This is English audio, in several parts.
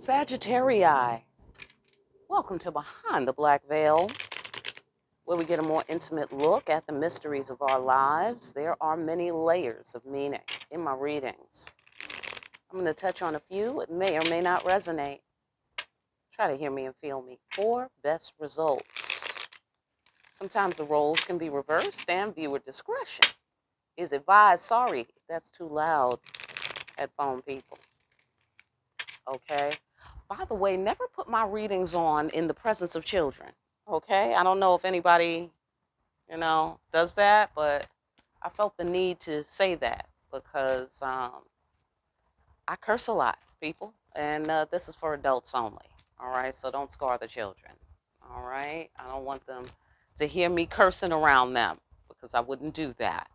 Sagittarius, welcome to Behind the Black Veil, where we get a more intimate look at the mysteries of our lives. There are many layers of meaning in my readings. I'm going to touch on a few. It may or may not resonate. Try to hear me and feel me for best results. Sometimes the roles can be reversed and viewer discretion is advised. Sorry, that's too loud, headphone people. Okay? By the way, never put my readings on in the presence of children. Okay? I don't know if anybody, does that, but I felt the need to say that because I curse a lot, people, and this is for adults only. All right? So don't scar the children. All right? I don't want them to hear me cursing around them because I wouldn't do that.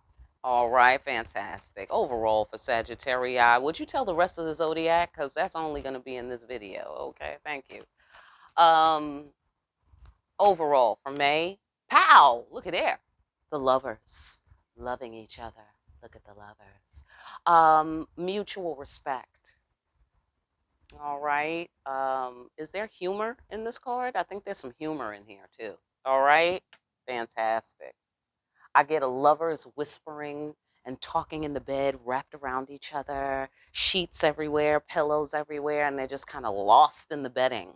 All right, fantastic. Overall for Sagittarius, would you tell the rest of the zodiac? Because that's only going to be in this video. Okay, thank you. Overall for May, pow, look at there. The lovers loving each other. Look at the lovers. Mutual respect. All right. Is there humor in this card? I think there's some humor in here too. All right, fantastic. I get a lovers whispering and talking in the bed, wrapped around each other, sheets everywhere, pillows everywhere, and they're just kind of lost in the bedding,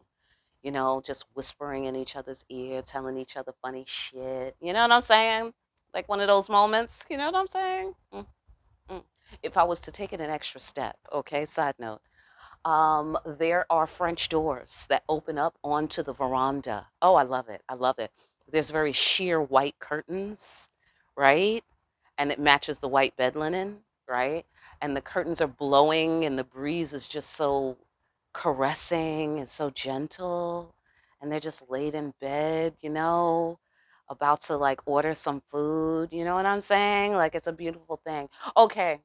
just whispering in each other's ear, telling each other funny shit. You know what I'm saying? Like one of those moments. You know what I'm saying? Mm. If I was to take it an extra step, okay, side note, there are French doors that open up onto the veranda. Oh, I love it. I love it. There's very sheer white curtains, right? And it matches the white bed linen, right? And the curtains are blowing and the breeze is just so caressing and so gentle. And they're just laid in bed, about to like order some food. You know what I'm saying? Like it's a beautiful thing. Okay.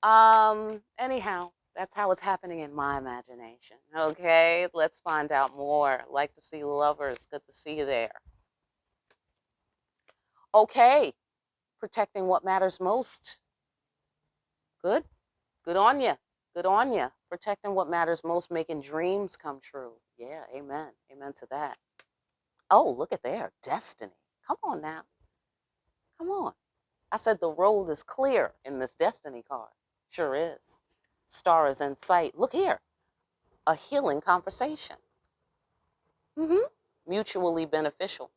Anyhow, that's how it's happening in my imagination. Okay, let's find out more. Like to see lovers. Good to see you there. Okay, protecting what matters most. Good. Good on you. Good on you. Protecting what matters most, making dreams come true. Yeah, amen. Amen to that. Oh, look at there. Destiny. Come on now. Come on. I said the road is clear in this destiny card. Sure is. Star is in sight. Look here. A healing conversation. Mutually beneficial.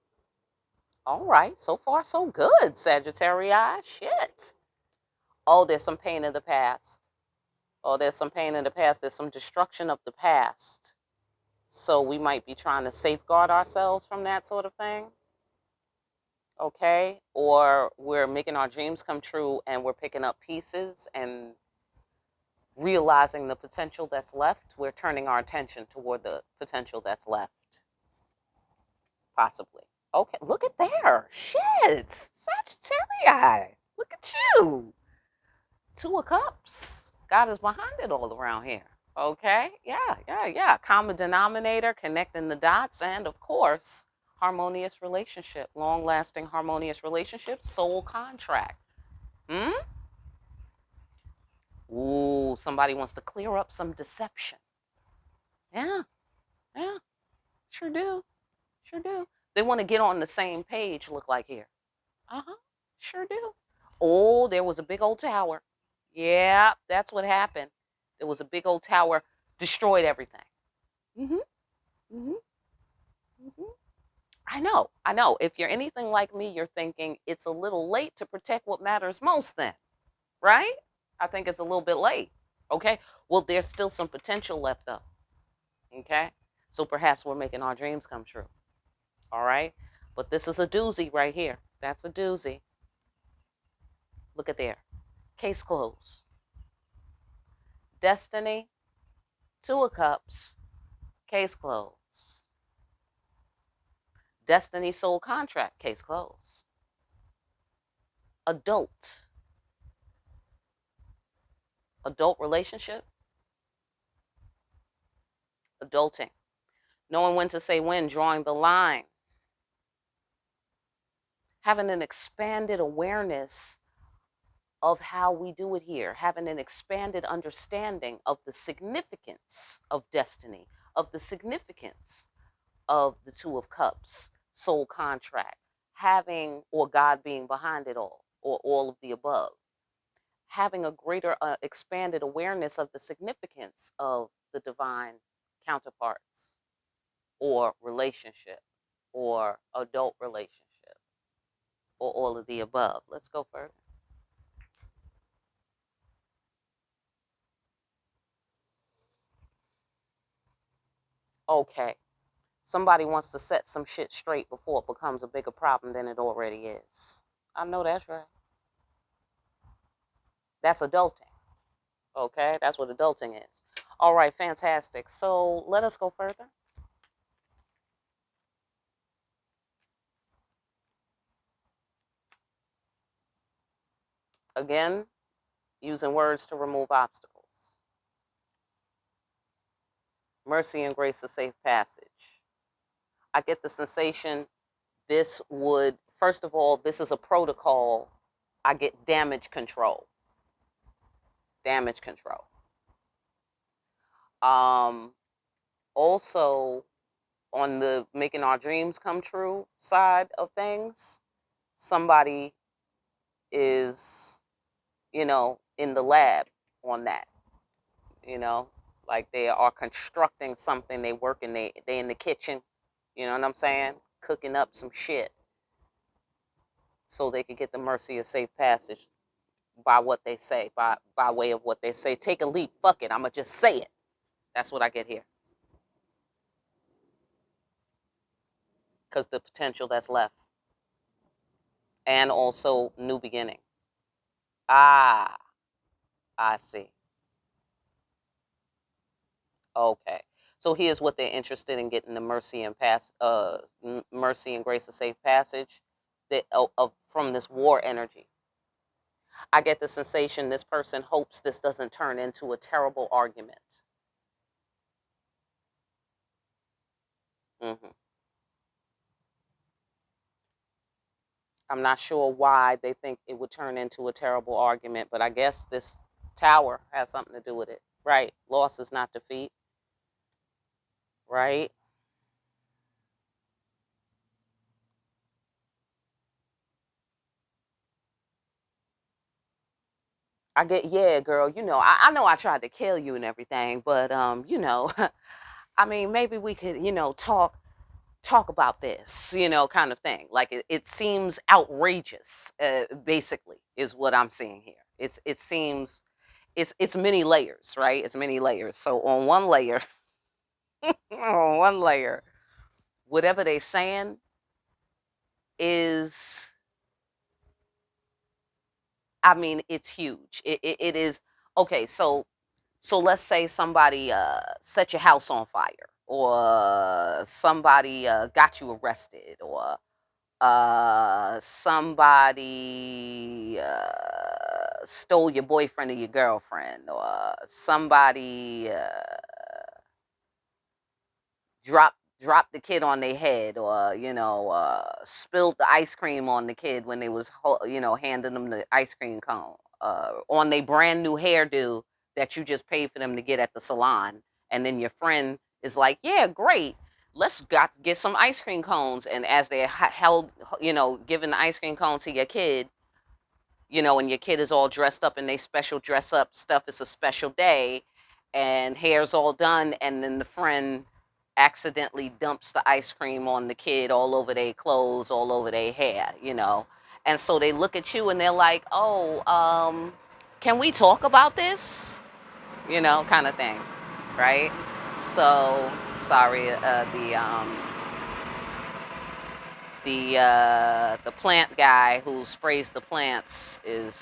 All right, so far so good, Sagittarius. Shit. Oh, there's some pain in the past. Oh, there's some pain in the past. There's some destruction of the past. So we might be trying to safeguard ourselves from that sort of thing. Okay? Or we're making our dreams come true and we're picking up pieces and realizing the potential that's left. We're turning our attention toward the potential that's left. Possibly. Okay, look at there. Shit. Sagittarius. Look at you. Two of Cups. God is behind it all around here. Okay? Yeah. Common denominator, connecting the dots, and of course, harmonious relationship. Long-lasting harmonious relationship. Soul contract. Ooh, somebody wants to clear up some deception. Yeah. Sure do. They want to get on the same page, look like here. Sure do. Oh, there was a big old tower. Yeah, that's what happened. There was a big old tower, destroyed everything. Mm-hmm. Mm-hmm. Mm-hmm. I know. If you're anything like me, you're thinking it's a little late to protect what matters most then, right? I think it's a little bit late. Okay. Well, there's still some potential left though. Okay. So perhaps we're making our dreams come true. All right. But this is a doozy right here. That's a doozy. Look at there. Case closed. Destiny, Two of Cups, case closed. Destiny soul contract, case closed. Adult relationship, adulting. Knowing when to say when, drawing the line. Having an expanded awareness of how we do it here, having an expanded understanding of the significance of destiny, of the significance of the Two of Cups, soul contract, having, or God being behind it all, or all of the above, having a greater expanded awareness of the significance of the divine counterparts or relationship or adult relationship or all of the above. Let's go further. Okay. Somebody wants to set some shit straight before it becomes a bigger problem than it already is. I know that's right. That's adulting. Okay, that's what adulting is. All right, fantastic. So let us go further. Again, using words to remove obstacles. Mercy and grace, a safe passage. I get the sensation this would, first of all, this is a protocol. I get damage control. Damage control. Um, Also, on the making our dreams come true side of things, somebody is, in the lab on that, you know, like they are constructing something, they working, they in the kitchen, you know what I'm saying? Cooking up some shit so they could get the mercy of safe passage by what they say, by way of what they say. Take a leap, fuck it, I'ma just say it. That's what I get here. Because the potential that's left. And also new beginning. Ah, I see. Okay. So here's what they're interested in getting: the mercy and mercy and grace of safe passage that of from this war energy. I get the sensation this person hopes this doesn't turn into a terrible argument. hmm I'm not sure why they think it would turn into a terrible argument, but I guess this tower has something to do with it, right? Loss is not defeat, right? I get, yeah, girl. I know I tried to kill you and everything, but I mean, maybe we could, talk about this, kind of thing. Like it seems outrageous. Basically, is what I'm seeing here. It seems it's many layers, right? It's many layers. So on one layer, on one layer, whatever they saying is, I mean, it's huge. It is okay. So let's say somebody set your house on fire, or somebody got you arrested, or somebody stole your boyfriend or your girlfriend, or somebody drop drop the kid on their head, or spilled the ice cream on the kid when they was handing them the ice cream cone, on their brand new hairdo that you just paid for them to get at the salon, and then your friend is like, yeah, great, let's get some ice cream cones, and as they're held, giving the ice cream cone to your kid, and your kid is all dressed up in their special dress up stuff. It's a special day, and hair's all done, and then the friend accidentally dumps the ice cream on the kid all over their clothes, all over their hair. And so they look at you and they're like, "Oh, can we talk about this?" Kind of thing, right? So sorry, the plant guy who sprays the plants is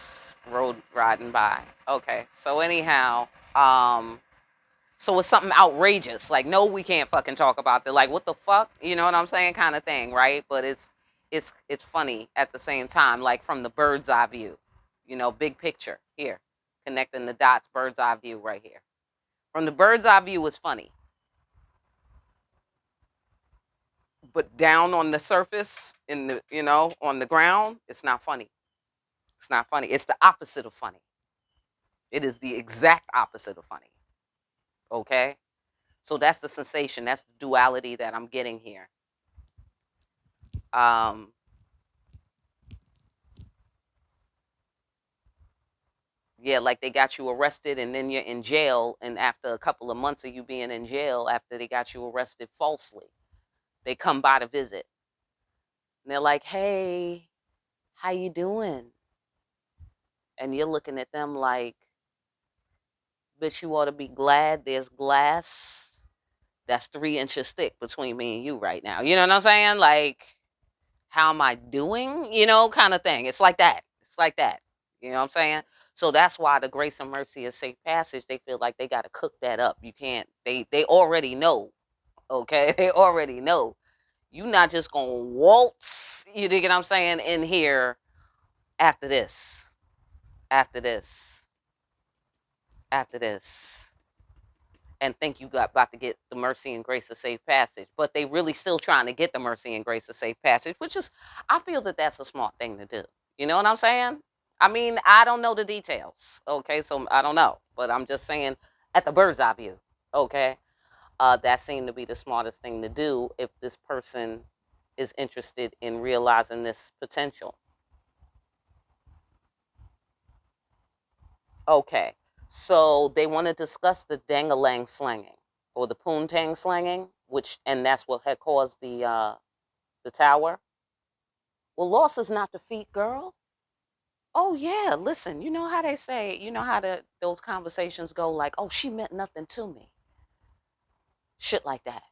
riding by. Okay, so anyhow, so it's something outrageous. Like, no, we can't fucking talk about that. Like, what the fuck? You know what I'm saying? Kind of thing, right? But it's funny at the same time, like from the bird's eye view. Big picture here, connecting the dots, bird's eye view right here. From the bird's eye view is funny, but down on the surface, in the on the ground, it's not funny. It's not funny. It's the opposite of funny. It is the exact opposite of funny. Okay? So that's the sensation. That's the duality that I'm getting here. Yeah, like they got you arrested and then you're in jail. And after a couple of months of you being in jail, after they got you arrested falsely, they come by to visit. And they're like, hey, how you doing? And you're looking at them like, bitch, you ought to be glad there's glass that's 3 inches thick between me and you right now. You know what I'm saying? Like, how am I doing? You know, kind of thing. It's like that. It's like that. You know what I'm saying? So that's why the grace and mercy is safe passage. They feel like they got to cook that up. You can't. They already know. Okay, they already know. You not just gonna waltz. You dig what I'm saying? In here after this, after this, after this, and think you got about to get the mercy and grace of safe passage, but they really still trying to get the mercy and grace of safe passage, which is, I feel that that's a smart thing to do. You know what I'm saying? I mean, I don't know the details, okay, so I don't know, but I'm just saying at the bird's eye view, okay, that seemed to be the smartest thing to do if this person is interested in realizing this potential. Okay, so they want to discuss the dangalang slanging or the poontang slanging, which, and that's what had caused the tower. Well, loss is not defeat, girl. Oh yeah, listen, you know how they say, you know how those conversations go, like, oh, she meant nothing to me, shit like that.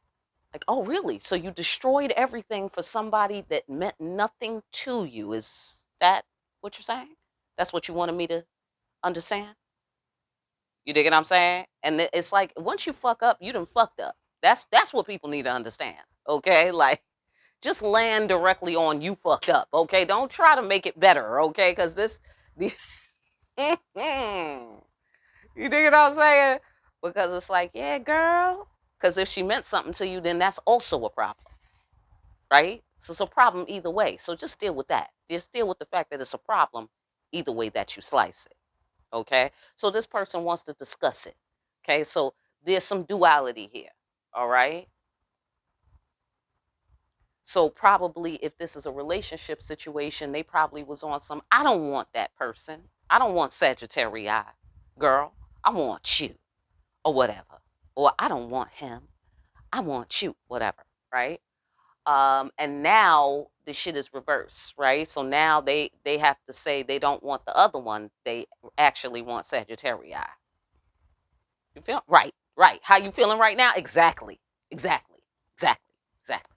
Like, oh really? So you destroyed everything for somebody that meant nothing to you? Is that what you're saying? That's what you wanted me to understand? You dig what I'm saying? And it's like once you fuck up, you done fucked up. That's what people need to understand. Okay, like just land directly on you fucked up. Okay, don't try to make it better. Okay, because the you dig what I'm saying? Because it's like, yeah, girl. Because if she meant something to you, then that's also a problem, right? So it's a problem either way. So just deal with that. Just deal with the fact that it's a problem either way that you slice it. Okay, so this person wants to discuss it. Okay, so there's some duality here. All right, so probably if this is a relationship situation, they probably was on some, I don't want that person, I don't want Sagittarius, girl, I want you, or whatever, or I don't want him, I want you, whatever, right? And now the shit is reversed, right? So now they have to say they don't want the other one, they actually want Sagittarius. You feel right, right. How you feeling right now? Exactly, exactly, exactly, exactly.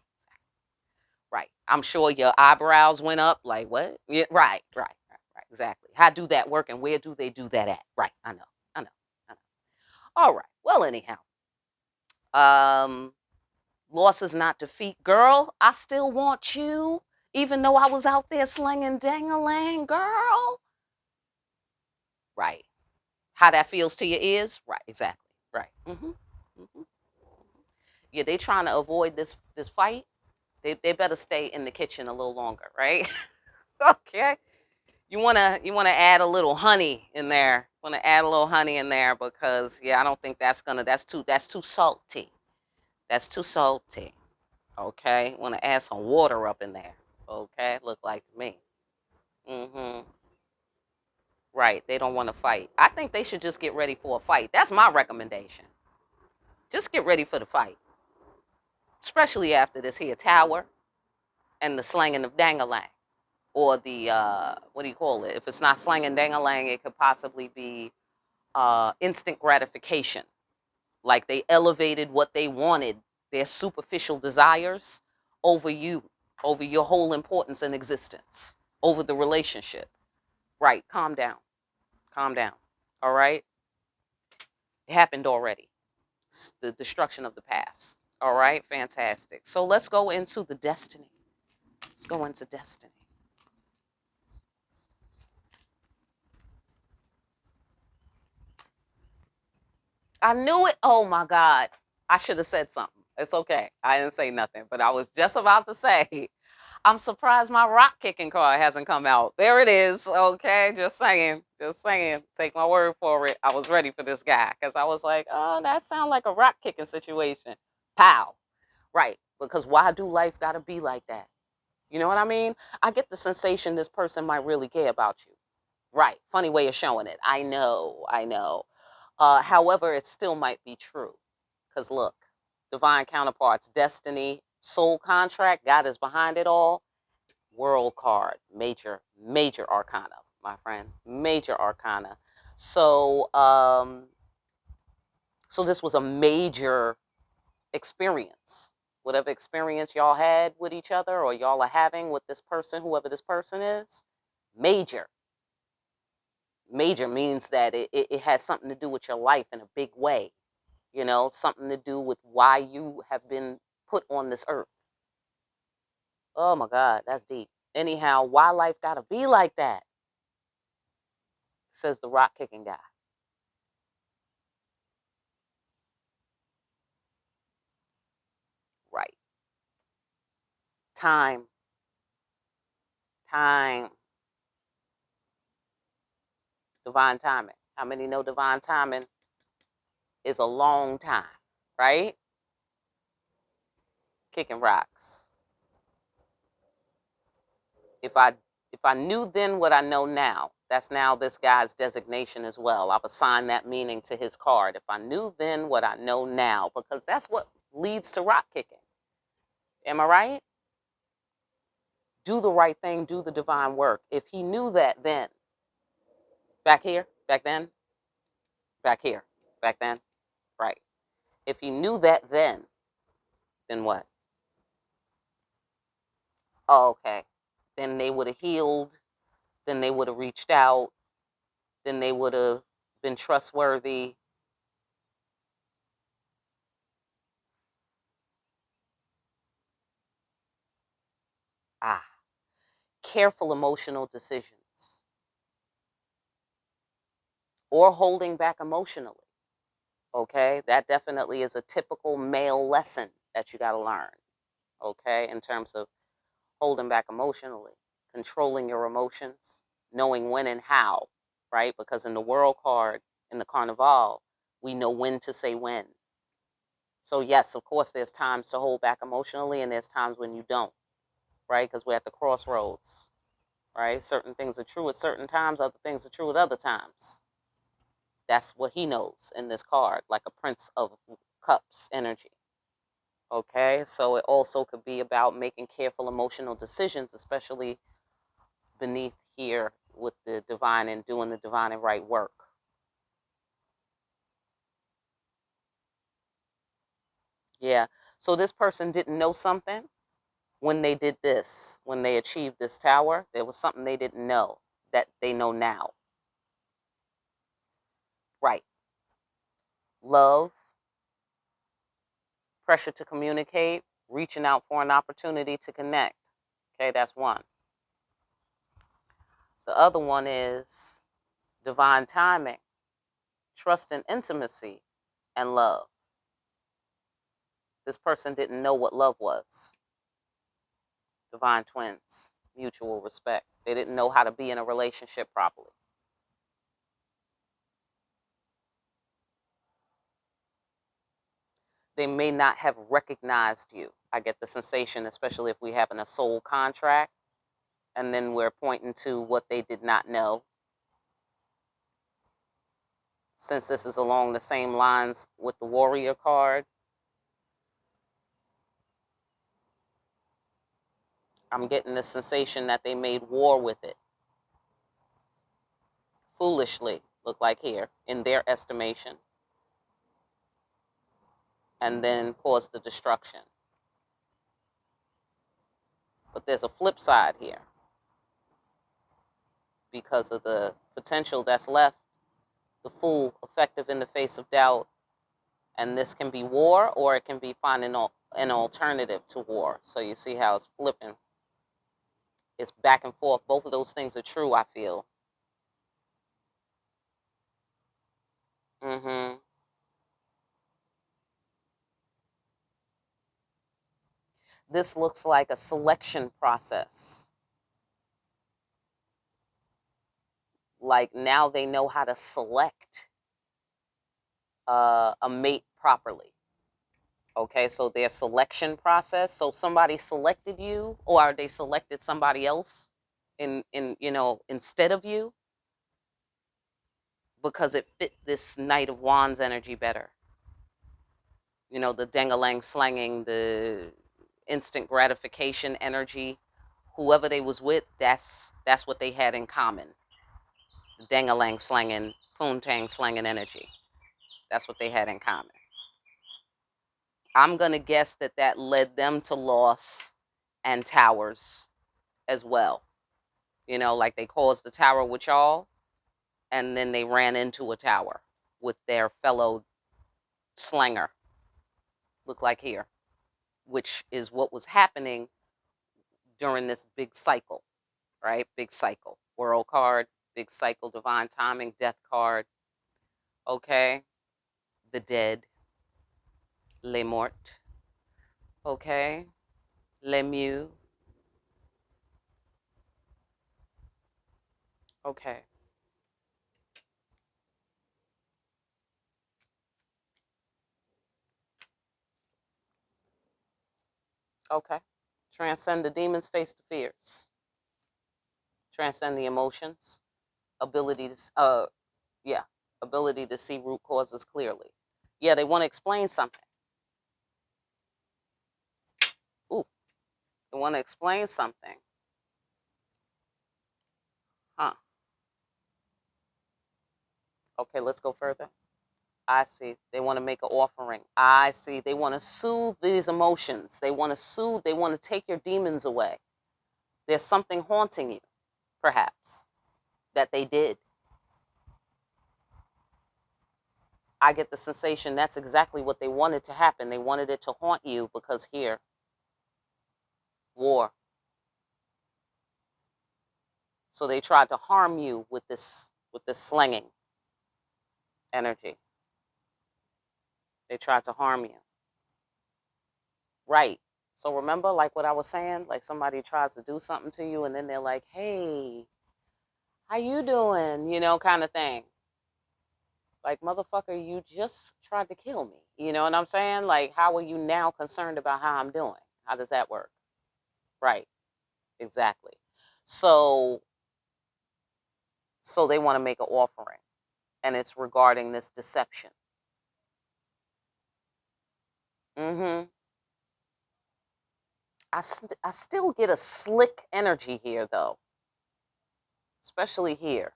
Right. I'm sure your eyebrows went up. Like what? Yeah. Right, right, right, right. Exactly. How do that work, and where do they do that at? Right. I know. I know. I know. All right. Well, anyhow, um, loss is not defeat, girl. I still want you, even though I was out there slinging dang-a-lang, girl. Right. How that feels to your ears? Right. Exactly. Right. Mm-hmm. Yeah, they trying to avoid this fight. They better stay in the kitchen a little longer, right? Okay. You wanna add a little honey in there. Wanna add a little honey in there because yeah, I don't think that's too salty. That's too salty. Okay. Wanna add some water up in there. Okay. Look like to me. Mm-hmm. Right. They don't want to fight. I think they should just get ready for a fight. That's my recommendation. Just get ready for the fight. Especially after this here tower and the slanging of dangalang. Or the what do you call it? If it's not slang and dangalang, it could possibly be instant gratification. Like they elevated what they wanted, their superficial desires, over you, over your whole importance in existence, over the relationship. Right? Calm down. Calm down. All right. It happened already. It's the destruction of the past. All right. Fantastic. So let's go into the destiny. Let's go into destiny. I knew it. Oh my God. I should have said something. It's okay. I didn't say nothing, but I was just about to say, I'm surprised my rock kicking card hasn't come out. There it is. Okay, just saying. Just saying. Take my word for it. I was ready for this guy because I was like, oh, that sounds like a rock kicking situation. Pow. Right. Because why do life got to be like that? You know what I mean? I get the sensation this person might really care about you. Right. Funny way of showing it. I know. I know. However, it still might be true. Because look, divine counterparts, destiny, soul contract, God is behind it all. World card, major, major arcana, my friend, major arcana. So, so this was a major experience. Whatever experience y'all had with each other or y'all are having with this person, whoever this person is, major. Major means that it has something to do with your life in a big way, you know, something to do with why you have been put on this earth. Oh my God, that's deep. Anyhow, why life gotta be like that, says the rock kicking guy. Right. Time, time, divine timing. How many know divine timing is a long time, right? Kicking rocks. If I if I knew then what I know now, that's now this guy's designation as well. I've assigned that meaning to his card. If I knew then what I know now, because that's what leads to rock kicking. Am I right? Do the right thing, do the divine work. If he knew that then, back here, back then, back here, back then, right. If he knew that then what? Oh, okay. Then they would have healed, then they would have reached out, then they would have been trustworthy. Ah, careful emotional decisions or holding back emotionally. Okay, that definitely is a typical male lesson that you got to learn. Okay, in terms of holding back emotionally, controlling your emotions, knowing when and how, right? Because in the world card, in the carnival, we know when to say when. So, yes, of course, there's times to hold back emotionally, and there's times when you don't, right? Because we're at the crossroads, right? Certain things are true at certain times, other things are true at other times. That's what he knows in this card, like a Prince of Cups energy. Okay, so it also could be about making careful emotional decisions, especially beneath here with the divine and doing the divine and right work. Yeah, so this person didn't know something when they did this, when they achieved this tower. There was something they didn't know that they know now. Right. Love, pressure to communicate, reaching out for an opportunity to connect. Okay, that's one. The other one is divine timing, trust and intimacy, and love. This person didn't know what love was. Divine twins, mutual respect. They didn't know how to be in a relationship properly. They may not have recognized you. I get the sensation, especially if we have a soul contract, and then we're pointing to what they did not know. Since this is along the same lines with the warrior card, I'm getting the sensation that they made war with it. Foolishly, look like here, in their estimation, and then caused the destruction. But there's a flip side here because of the potential that's left. The fool, effective in the face of doubt, and this can be war or it can be finding an alternative to war. So you see how it's flipping. It's back and forth. Both of those things are true, I feel. Mm-hmm. this looks like a selection process. Like now they know how to select a mate properly. Okay, so their selection process. So somebody selected you, or they selected somebody else in instead of you, because it fit this Knight of Wands energy better. The dang-a-lang slanging, the instant gratification energy. Whoever they was with, that's what they had in common. The dang-a-lang slanging, poontang slanging energy. That's what they had in common. I'm going to guess that led them to loss and towers as well. Like they caused the tower with y'all, and then they ran into a tower with their fellow slanger. Look like here, which is what was happening during this big cycle, right? Big cycle. World card, big cycle, divine timing, death card. Okay. The dead. Les morts. Okay. Les mieux. Okay. Okay. Transcend the demons, face the fears. Transcend the emotions. Ability to see root causes clearly. Yeah, they want to explain something. Ooh, they want to explain something. Huh. Okay, let's go further. I see. They want to make an offering. I see. They want to soothe these emotions. They want to take your demons away. There's something haunting you, perhaps, that they did. I get the sensation that's exactly what they wanted to happen. They wanted it to haunt you because here, war. So they tried to harm you with this slinging energy. They tried to harm you. Right. So remember, like what I was saying, like somebody tries to do something to you and then they're like, hey, how you doing? Kind of thing. Like, motherfucker, you just tried to kill me. You know what I'm saying? Like, how are you now concerned about how I'm doing? How does that work? Right. Exactly. So they want to make an offering, and it's regarding this deception. Mm-hmm. I still get a slick energy here, though, especially here.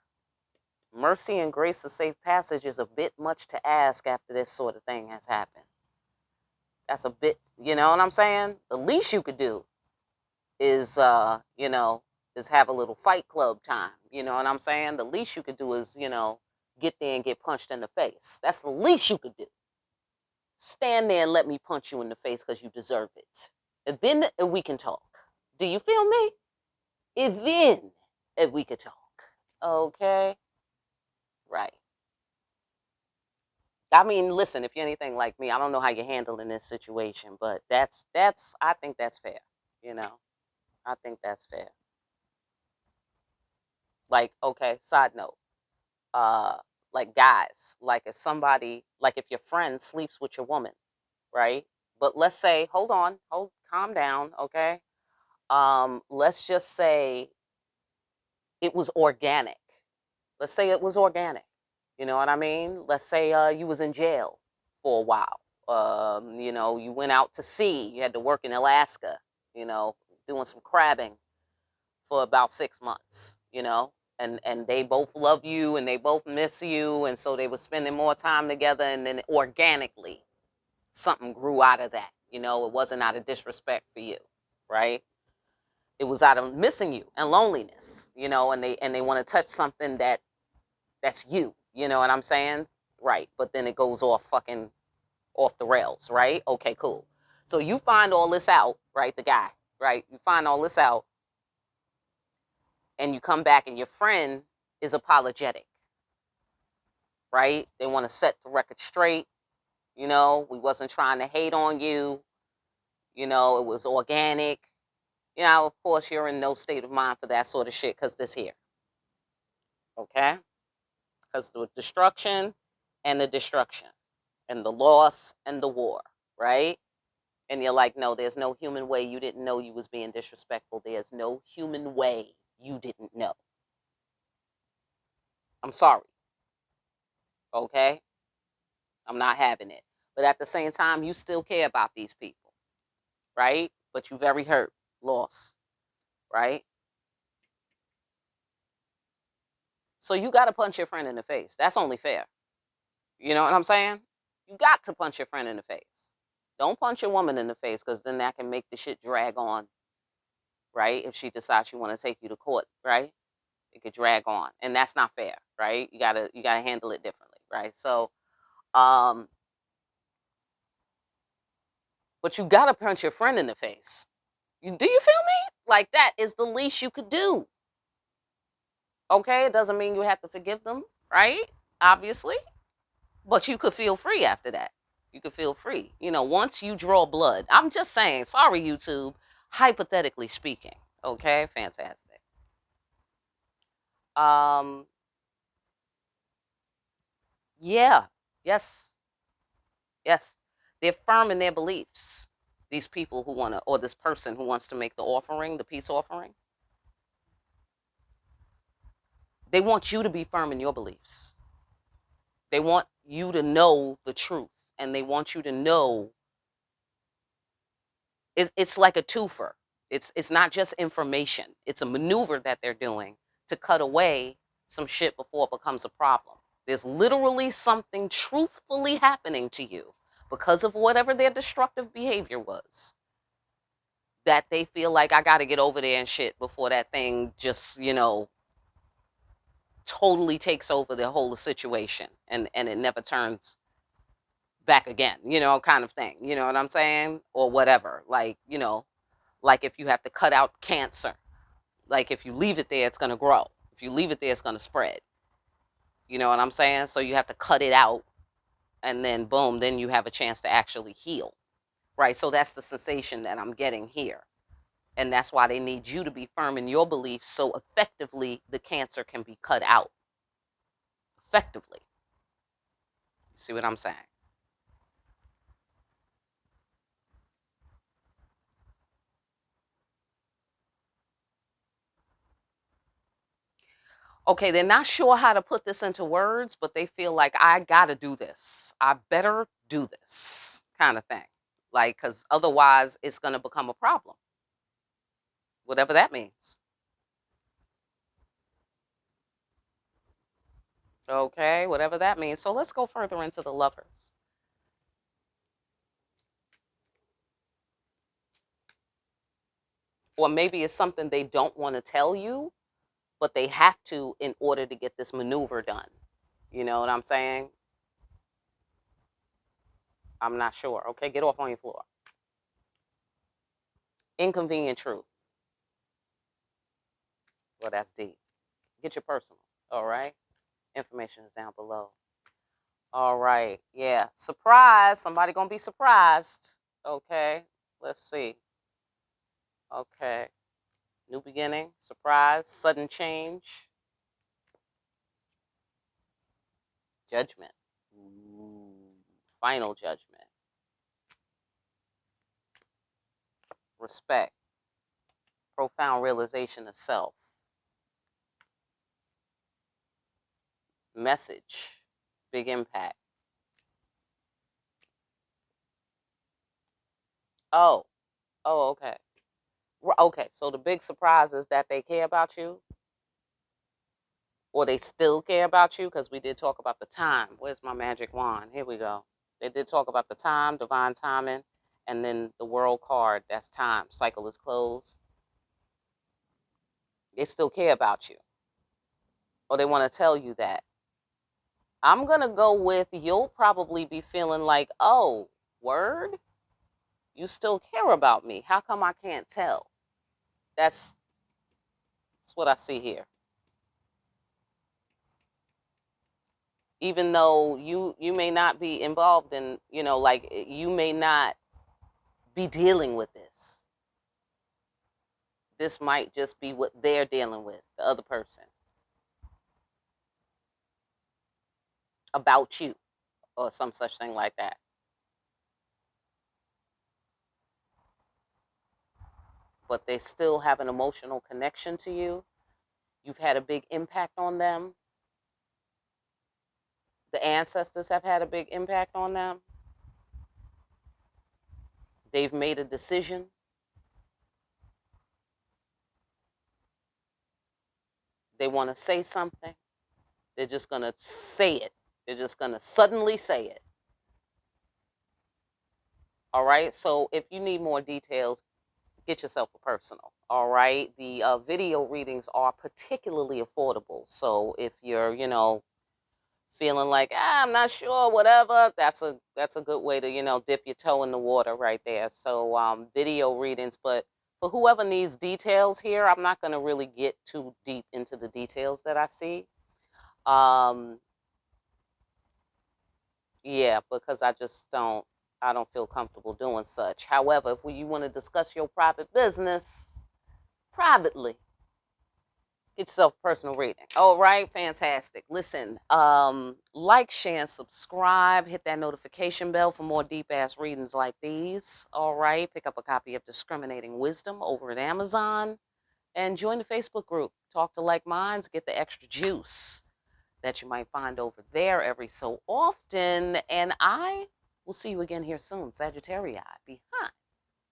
Mercy and grace of safe passage is a bit much to ask after this sort of thing has happened. That's a bit, you know what I'm saying? The least you could do is, is have a little fight club time. You know what I'm saying? The least you could do is, get there and get punched in the face. That's the least you could do. Stand there and let me punch you in the face because you deserve it. And then we can talk. Do you feel me? And then we could talk. Okay? Right. I mean, listen, if you're anything like me, I don't know how you're handling this situation, but I think that's fair. I think that's fair. Like, okay, side note, uh, like guys, like if your friend sleeps with your woman, right? But let's say, calm down, okay? Let's just say it was organic. Let's say it was organic. You know what I mean? Let's say you was in jail for a while. You went out to sea. You had to work in Alaska, doing some crabbing for about 6 months, and they both love you and they both miss you. And so they were spending more time together. And then organically, something grew out of that. It wasn't out of disrespect for you, right? It was out of missing you and loneliness, and they want to touch something that's you. You know what I'm saying? Right. But then it goes off the rails, right? Okay, cool. So you find all this out, right? The guy, right? You find all this out and you come back and your friend is apologetic, right? They want to set the record straight. We wasn't trying to hate on you. You know, it was organic. You know, of course, you're in no state of mind for that sort of shit because this here. Okay? Because the destruction and the destruction and the loss and the war, right? And you're like, no, there's no human way you didn't know you was being disrespectful. There's no human way you didn't know. I'm sorry. Okay? I'm not having it. But at the same time, you still care about these people, right? But you very hurt, lost, right? So you got to punch your friend in the face. That's only fair. You know what I'm saying? You got to punch your friend in the face. Don't punch your woman in the face because then that can make the shit drag on, right? If she decides she want to take you to court, right? It could drag on, and that's not fair, right? You gotta handle it differently, right? So, but you gotta punch your friend in the face. Do you feel me? Like that is the least you could do. Okay, it doesn't mean you have to forgive them, right? Obviously, but you could feel free after that. You could feel free. You know, once you draw blood. I'm just saying. Sorry, YouTube. Hypothetically speaking. Okay, fantastic. Um, yeah, yes, yes. They're firm in their beliefs. These people who want to, or this person who wants to make the offering, the peace offering, they want you to be firm in your beliefs. They want you to know the truth, and they want you to know it's like a twofer. It's not just information. It's a maneuver that they're doing to cut away some shit before it becomes a problem. There's literally something truthfully happening to you because of whatever their destructive behavior was, that they feel like I got to get over there and shit before that thing just, totally takes over the whole situation, and it never turns back again, kind of thing. You know what I'm saying? Or whatever. Like if you have to cut out cancer, like if you leave it there, it's going to grow. If you leave it there, it's going to spread. You know what I'm saying? So you have to cut it out, and then boom, then you have a chance to actually heal. Right? So that's the sensation that I'm getting here. And that's why they need you to be firm in your beliefs so effectively the cancer can be cut out. Effectively. You see what I'm saying? Okay, they're not sure how to put this into words, but they feel like I gotta do this. I better do this kind of thing. Like, because otherwise it's gonna become a problem, whatever that means. Okay, whatever that means. So let's go further into the lovers. Or maybe it's something they don't want to tell you, but they have to in order to get this maneuver done. You know what I'm saying? I'm not sure. Okay, get off on your floor. Inconvenient truth. Well, that's deep. Get your personal. All right. Information is down below. All right. Yeah. Surprise. Somebody gonna be surprised. Okay. Let's see. Okay. New beginning. Surprise. Sudden change. Judgment. Ooh. Final judgment. Respect. Profound realization of self. Message. Big impact. Oh. Oh, okay. Okay. So the big surprise is that they care about you, or they still care about you, because we did talk about the time. Where's my magic wand? Here we go. They did talk about the time, divine timing, and then the world card. That's time. Cycle is closed. They still care about you, or they want to tell you that. I'm going to go with you'll probably be feeling like, oh, word? You still care about me. How come I can't tell? That's, that's what I see here. Even though you may not be involved in, like you may not be dealing with this. This might just be what they're dealing with, the other person, about you, or some such thing like that. But they still have an emotional connection to you. You've had a big impact on them. The ancestors have had a big impact on them. They've made a decision. They want to say something. They're just going to say it. They're just going to suddenly say it. All right. So if you need more details, get yourself a personal. All right. The video readings are particularly affordable. So if you're, feeling like I'm not sure, whatever, that's a good way to dip your toe in the water right there. So video readings, but for whoever needs details here, I'm not going to really get too deep into the details that I see. Yeah, because I don't feel comfortable doing such. However, if you want to discuss your private business privately, get yourself a personal reading. All right, fantastic. Listen, like, share, and subscribe. Hit that notification bell for more deep ass readings like these. All right, pick up a copy of Discriminating Wisdom over at Amazon, and join the Facebook group. Talk to like minds. Get the extra juice that you might find over there every so often. And I will see you again here soon, Sagittarius, behind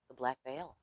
the black veil.